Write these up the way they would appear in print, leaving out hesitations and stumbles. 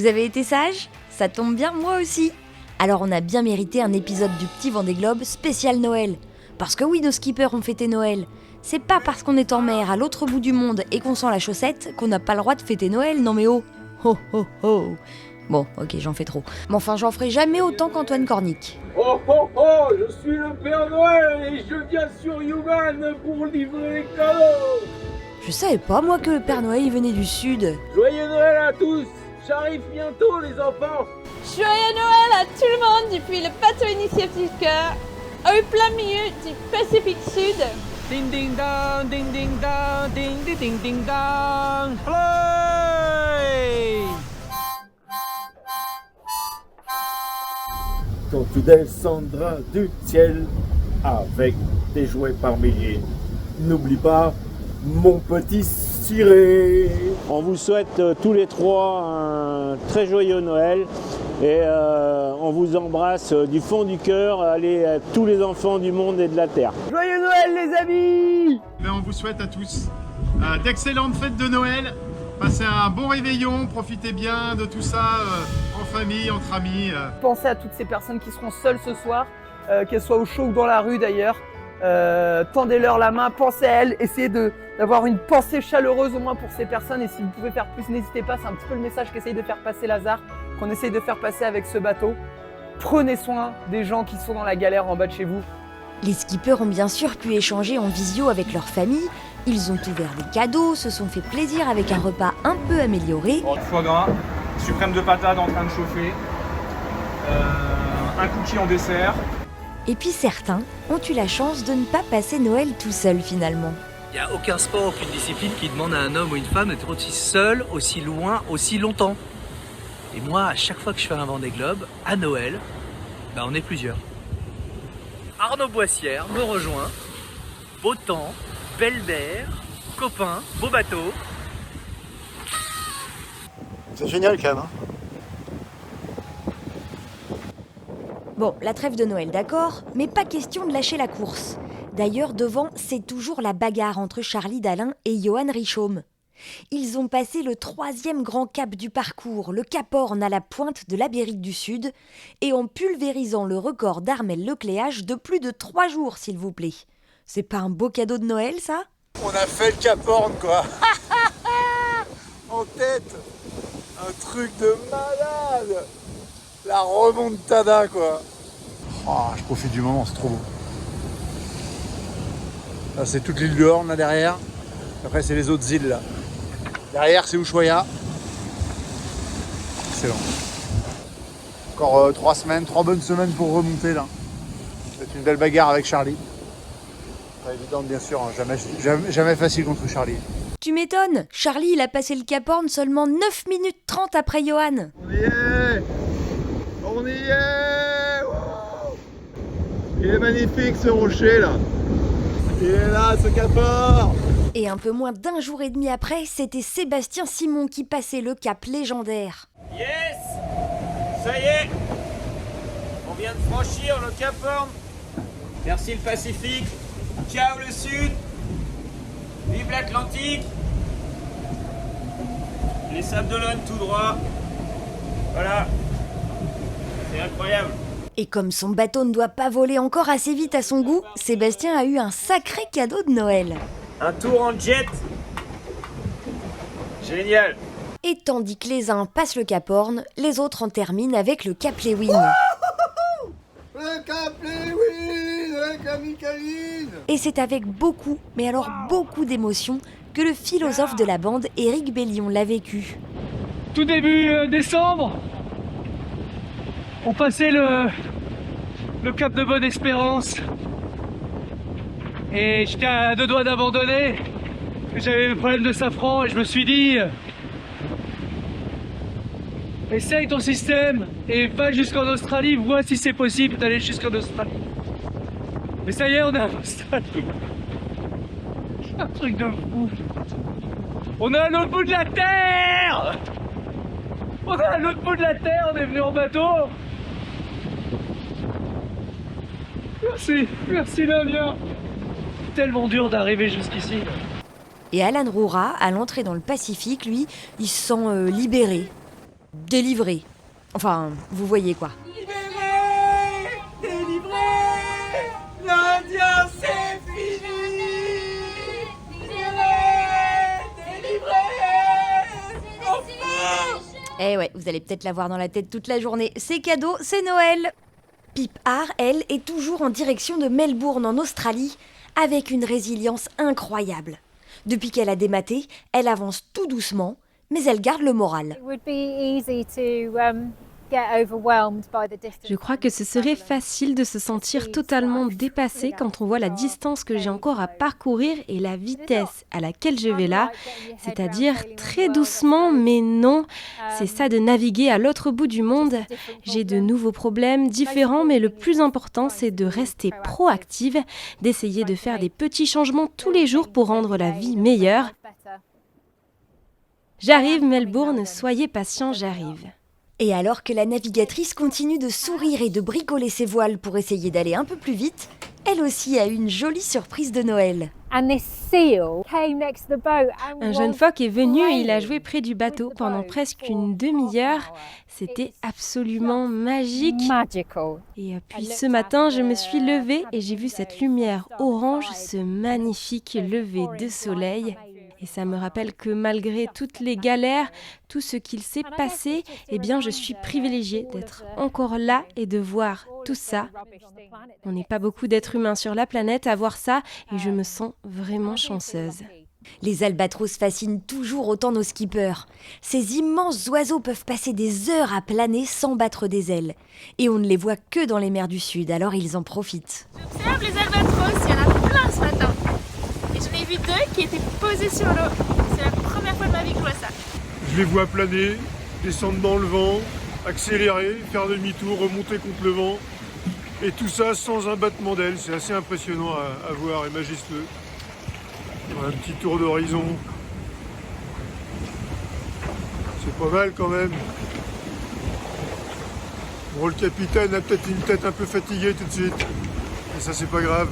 Vous avez été sages ? Ça tombe bien, moi aussi. Alors on a bien mérité un épisode du Petit Vendée Globe spécial Noël. Parce que oui, nos skippers ont fêté Noël. C'est pas parce qu'on est en mer à l'autre bout du monde et qu'on sent la chaussette qu'on n'a pas le droit de fêter Noël, non mais oh. Ho ho ho. Bon, ok, j'en fais trop. Mais enfin, j'en ferai jamais autant qu'Antoine Cornic. Oh oh oh, je suis le Père Noël et je viens sur Human pour livrer les cadeaux. Je savais pas, moi, que le Père Noël il venait du Sud. Joyeux Noël à tous. J'arrive bientôt, les enfants. Joyeux Noël à tout le monde depuis le bateau initiative cœur, au plein milieu du Pacifique Sud. Ding ding dong, ding ding dong, ding ding ding ding dong. Play! Quand tu descendras du ciel avec tes jouets par milliers, n'oublie pas mon petit ciré. On vous souhaite tous les trois un très joyeux Noël et on vous embrasse du fond du cœur. Allez à tous les enfants du monde et de la terre. Joyeux Noël, les amis! On vous souhaite à tous d'excellentes fêtes de Noël. Passez un bon réveillon, profitez bien de tout ça en famille, entre amis. Pensez à toutes ces personnes qui seront seules ce soir, qu'elles soient au chaud ou dans la rue d'ailleurs. Tendez-leur la main, pensez à elles, essayez d'avoir une pensée chaleureuse au moins pour ces personnes. Et si vous pouvez faire plus, n'hésitez pas, c'est un petit peu le message qu'essaye de faire passer Lazare, qu'on essaye de faire passer avec ce bateau. Prenez soin des gens qui sont dans la galère en bas de chez vous. Les skippers ont bien sûr pu échanger en visio avec leur famille. Ils ont ouvert des cadeaux, se sont fait plaisir avec un repas un peu amélioré. Foie gras, suprême de patate en train de chauffer, un cookie en dessert. Et puis certains ont eu la chance de ne pas passer Noël tout seul finalement. Il n'y a aucun sport, aucune discipline qui demande à un homme ou une femme d'être aussi seul, aussi loin, aussi longtemps. Et moi, à chaque fois que je fais un Vendée Globe, à Noël, on est plusieurs. Arnaud Boissière me rejoint. Beau temps, belle mer, copains, beau bateau. C'est génial quand même. Hein. Bon, la trêve de Noël d'accord, mais pas question de lâcher la course. D'ailleurs, devant, c'est toujours la bagarre entre Charlie Dalin et Johan Richomme. Ils ont passé le 3e grand cap du parcours, le Cap Horn à la pointe de l'Amérique du Sud, et en pulvérisant le record d'Armel Lecléache de plus de 3 jours, s'il vous plaît. C'est pas un beau cadeau de Noël, ça ? On a fait le Cap Horn, quoi. En tête, un truc de malade. La remontada, quoi. Oh, je profite du moment, c'est trop beau. Là, c'est toute l'île de Horn, là, derrière. Après, c'est les autres îles, là. Derrière, c'est Ushuaïa. Excellent. Encore 3 bonnes semaines pour remonter, là. C'est une belle bagarre avec Charlie. Pas évidente, bien sûr, hein. Jamais facile contre Charlie. Tu m'étonnes, Charlie il a passé le Cap Horn seulement 9 minutes 30 après Johan. On y est. On y est. Wow. Il est magnifique, ce rocher, là. Il est là, ce Cap Horn. Et un peu moins d'1 jour et demi après, c'était Sébastien Simon qui passait le cap légendaire. Yes! Ça y est! On vient de franchir le Cap Horn. Merci le Pacifique. Ciao le Sud. Vive l'Atlantique. Les Sables d'Olonne tout droit. Voilà. C'est incroyable. Et comme son bateau ne doit pas voler encore assez vite à son goût, Sébastien a eu un sacré cadeau de Noël. Un tour en jet. Génial. Et tandis que les uns passent le Cap Horn, les autres en terminent avec le Cap Lewin. Le Cap Lewin, le Cap Michaeline. Et c'est avec beaucoup, mais alors beaucoup d'émotion, que le philosophe de la bande, Éric Bellion, l'a vécu. Tout début décembre, on passait le Cap de Bonne-Espérance. Et j'étais à 2 doigts d'abandonner. J'avais le problème de safran et je me suis dit essaye ton système et va jusqu'en Australie, vois si c'est possible d'aller jusqu'en Australie. Mais ça y est, on est en Australie. C'est un truc de fou. On est à l'autre bout de la Terre. On est à l'autre bout de la Terre, on est venu en bateau. Merci Damien. Tellement dur d'arriver jusqu'ici. Et Alan Roura, à l'entrée dans le Pacifique, lui, il se sent libéré. délivré. Enfin, vous voyez quoi. Libéré, délivré, l'Indien c'est fini. Libéré, délivré, enfin. Eh ouais, vous allez peut-être l'avoir dans la tête toute la journée. C'est cadeau, c'est Noël. Pip Har, elle, est toujours en direction de Melbourne en Australie, avec une résilience incroyable. Depuis qu'elle a dématé, elle avance tout doucement, mais elle garde le moral. Je crois que ce serait facile de se sentir totalement dépassé quand on voit la distance que j'ai encore à parcourir et la vitesse à laquelle je vais là, c'est-à-dire très doucement, mais non, c'est ça de naviguer à l'autre bout du monde. J'ai de nouveaux problèmes différents, mais le plus important, c'est de rester proactive, d'essayer de faire des petits changements tous les jours pour rendre la vie meilleure. J'arrive, Melbourne, soyez patient, j'arrive. Et alors que la navigatrice continue de sourire et de bricoler ses voiles pour essayer d'aller un peu plus vite, elle aussi a une jolie surprise de Noël. Un jeune phoque est venu et il a joué près du bateau pendant presque une demi-heure. C'était absolument magique. Et puis ce matin, je me suis levée et j'ai vu cette lumière orange, ce magnifique lever de soleil. Et ça me rappelle que malgré toutes les galères, tout ce qu'il s'est passé, eh bien je suis privilégiée d'être encore là et de voir tout ça. On n'est pas beaucoup d'êtres humains sur la planète à voir ça et je me sens vraiment chanceuse. Les albatros fascinent toujours autant nos skippers. Ces immenses oiseaux peuvent passer des heures à planer sans battre des ailes. Et on ne les voit que dans les mers du Sud, alors ils en profitent. J'observe les albatros, il y en a plein ce matin. Et j'en ai vu 2 qui étaient posés sur l'eau. C'est la première fois de ma vie que je vois ça. Je les vois planer, descendre dans le vent, accélérer, faire demi-tour, remonter contre le vent. Et tout ça sans un battement d'aile. C'est assez impressionnant à voir et majestueux. Un petit tour d'horizon. C'est pas mal quand même. Bon, le capitaine a peut-être une tête un peu fatiguée tout de suite. Mais ça, c'est pas grave.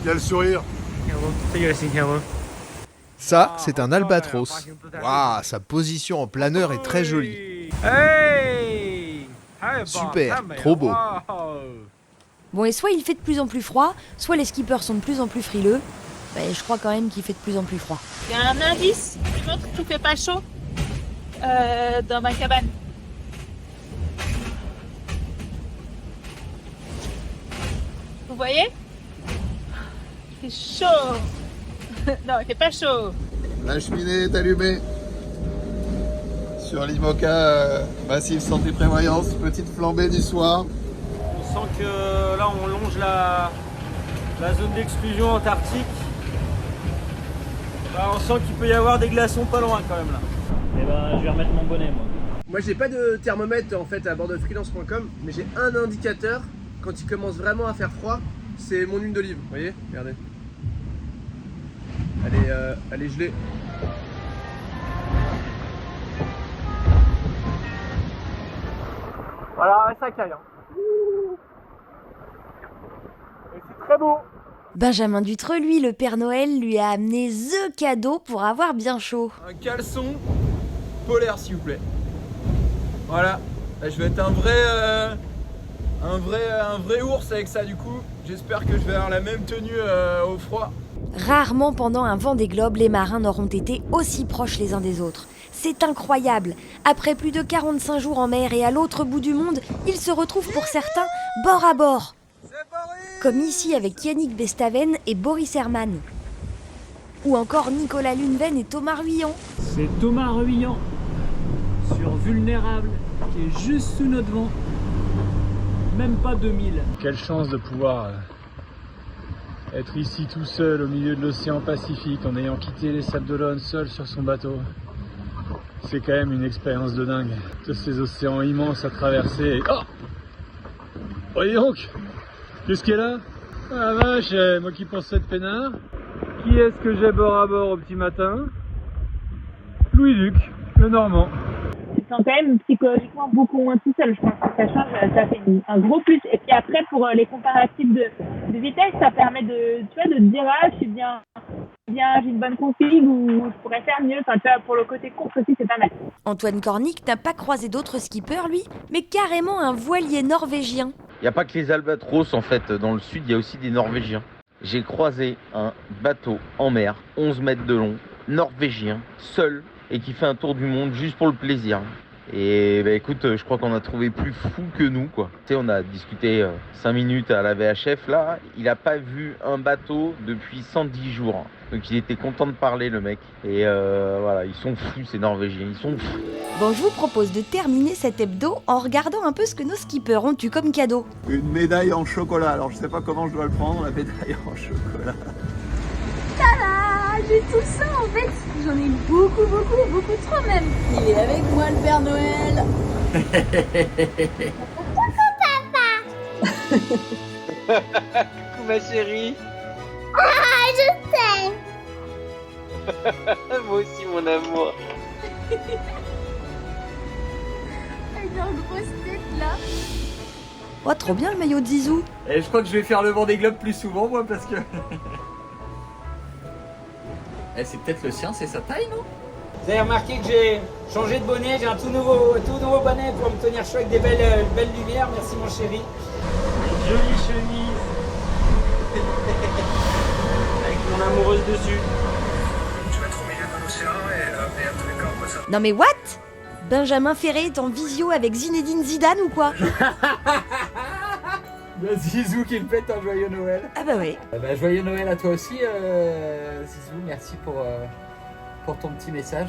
Il y a le sourire. Ça, c'est un albatros. Waouh, sa position en planeur est très jolie. Super, trop beau. Bon, et soit il fait de plus en plus froid, soit les skippers sont de plus en plus frileux. Je crois quand même qu'il fait de plus en plus froid. Il y a un indice qui montre qu'il fait pas chaud dans ma cabane. Vous voyez? Il fait chaud. Non, il fait pas chaud. La cheminée est allumée. Sur l'IMOCA Massif Santé Prévoyance, petite flambée du soir. On sent que là on longe la zone d'exclusion antarctique. On sent qu'il peut y avoir des glaçons pas loin quand même là. Eh ben je vais remettre mon bonnet moi. Moi j'ai pas de thermomètre en fait à bord de freelance.com, mais j'ai un indicateur quand il commence vraiment à faire froid, c'est mon huile d'olive, vous voyez, regardez. Elle est gelée. Voilà, ça caille. Et c'est très beau. Benjamin Dutreux, lui, le Père Noël, lui a amené the cadeau pour avoir bien chaud. Un caleçon polaire, s'il vous plaît. Voilà, je vais être un vrai ours avec ça du coup. J'espère que je vais avoir la même tenue au froid. Rarement pendant un Vendée Globe, les marins n'auront été aussi proches les uns des autres. C'est incroyable. Après plus de 45 jours en mer et à l'autre bout du monde, ils se retrouvent pour certains bord à bord. Comme ici avec Yannick Bestaven et Boris Herman. Ou encore Nicolas Luneven et Thomas Ruillant. C'est Thomas Ruillant sur Vulnérable qui est juste sous notre vent. Même pas 2000. Quelle chance de pouvoir être ici tout seul au milieu de l'océan Pacifique en ayant quitté les Sables d'Olonne seul sur son bateau. C'est quand même une expérience de dingue. Tous ces océans immenses à traverser. Oh, voyez donc, qu'est-ce qu'il y a là? Ah la vache, moi qui pensais être peinard. Qui est-ce que j'ai bord à bord au petit matin? Louis-Luc, le Normand. Tu te sens quand même psychologiquement beaucoup moins tout seul. Je pense que ça change, ça fait un gros plus. Et puis après, pour les comparatifs de vitesse, ça permet de te dire, ah, je suis bien bien, j'ai une bonne config ou je pourrais faire mieux. Enfin, tu vois, pour le côté course aussi, c'est pas mal. Antoine Cornic n'a pas croisé d'autres skippers, lui, mais carrément un voilier norvégien. Il n'y a pas que les albatros en fait, dans le sud il y a aussi des Norvégiens. J'ai croisé un bateau en mer, 11 mètres de long, norvégien, seul, et qui fait un tour du monde juste pour le plaisir. Et bah écoute, je crois qu'on a trouvé plus fou que nous quoi. Tu sais, on a discuté 5 minutes à la VHF là, il a pas vu un bateau depuis 110 jours. Donc il était content de parler le mec. Et voilà, ils sont fous ces Norvégiens, ils sont fous. Bon, je vous propose de terminer cet hebdo en regardant un peu ce que nos skippers ont eu comme cadeau. Une médaille en chocolat, alors je sais pas comment je dois le prendre, la médaille en chocolat. Tada, j'ai tout ça en fait. J'en ai beaucoup trop même. Il est avec moi le Père Noël. Coucou ma chérie. Ah, je t'aime. Moi aussi mon amour. Avec leur grosse tête là. Oh, trop bien le maillot de Zizou. Et je crois que je vais faire le Vendée Globe plus souvent moi parce que... c'est peut-être le sien, c'est sa taille non? Vous avez remarqué que j'ai changé de bonnet, j'ai un tout nouveau bonnet pour me tenir chaud avec des belles lumières. Merci mon chéri. Jolie chenille. Avec mon amoureuse dessus. Tu vas trop milieu de l'océan et merde, d'accord, pas ça. Non mais what? Benjamin Ferré est en visio avec Zinedine Zidane ou quoi? Zizou qui me pète un joyeux Noël. Ah bah ouais. Joyeux Noël à toi aussi Zizou, merci pour ton petit message.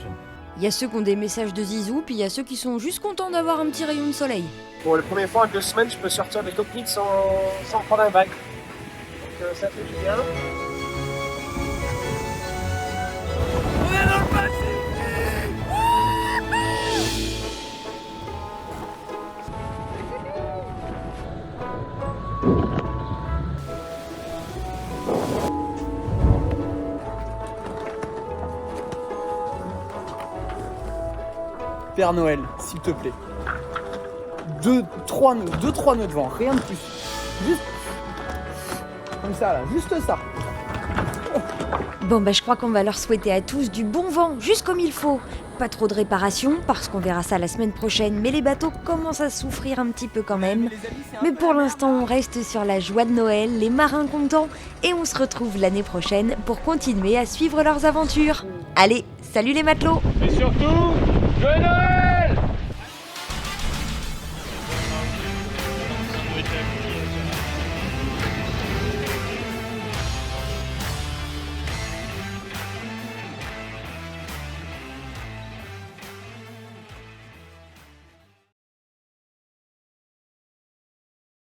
Il y a ceux qui ont des messages de Zizou, puis il y a ceux qui sont juste contents d'avoir un petit rayon de soleil. Bon, la première fois en 2 semaines, je peux sortir des cockpits sans prendre un bac. Donc ça fait du bien. On est dans le Pacifique. Père Noël, s'il te plaît. 2-3 nœuds devant, rien de plus. Juste comme ça là, juste ça. Bon bah je crois qu'on va leur souhaiter à tous du bon vent, juste comme il faut. Pas trop de réparations, parce qu'on verra ça la semaine prochaine, mais les bateaux commencent à souffrir un petit peu quand même. Mais pour l'instant, on reste sur la joie de Noël, les marins contents, et on se retrouve l'année prochaine pour continuer à suivre leurs aventures. Allez, salut les matelots! Et surtout, joyeux Noël!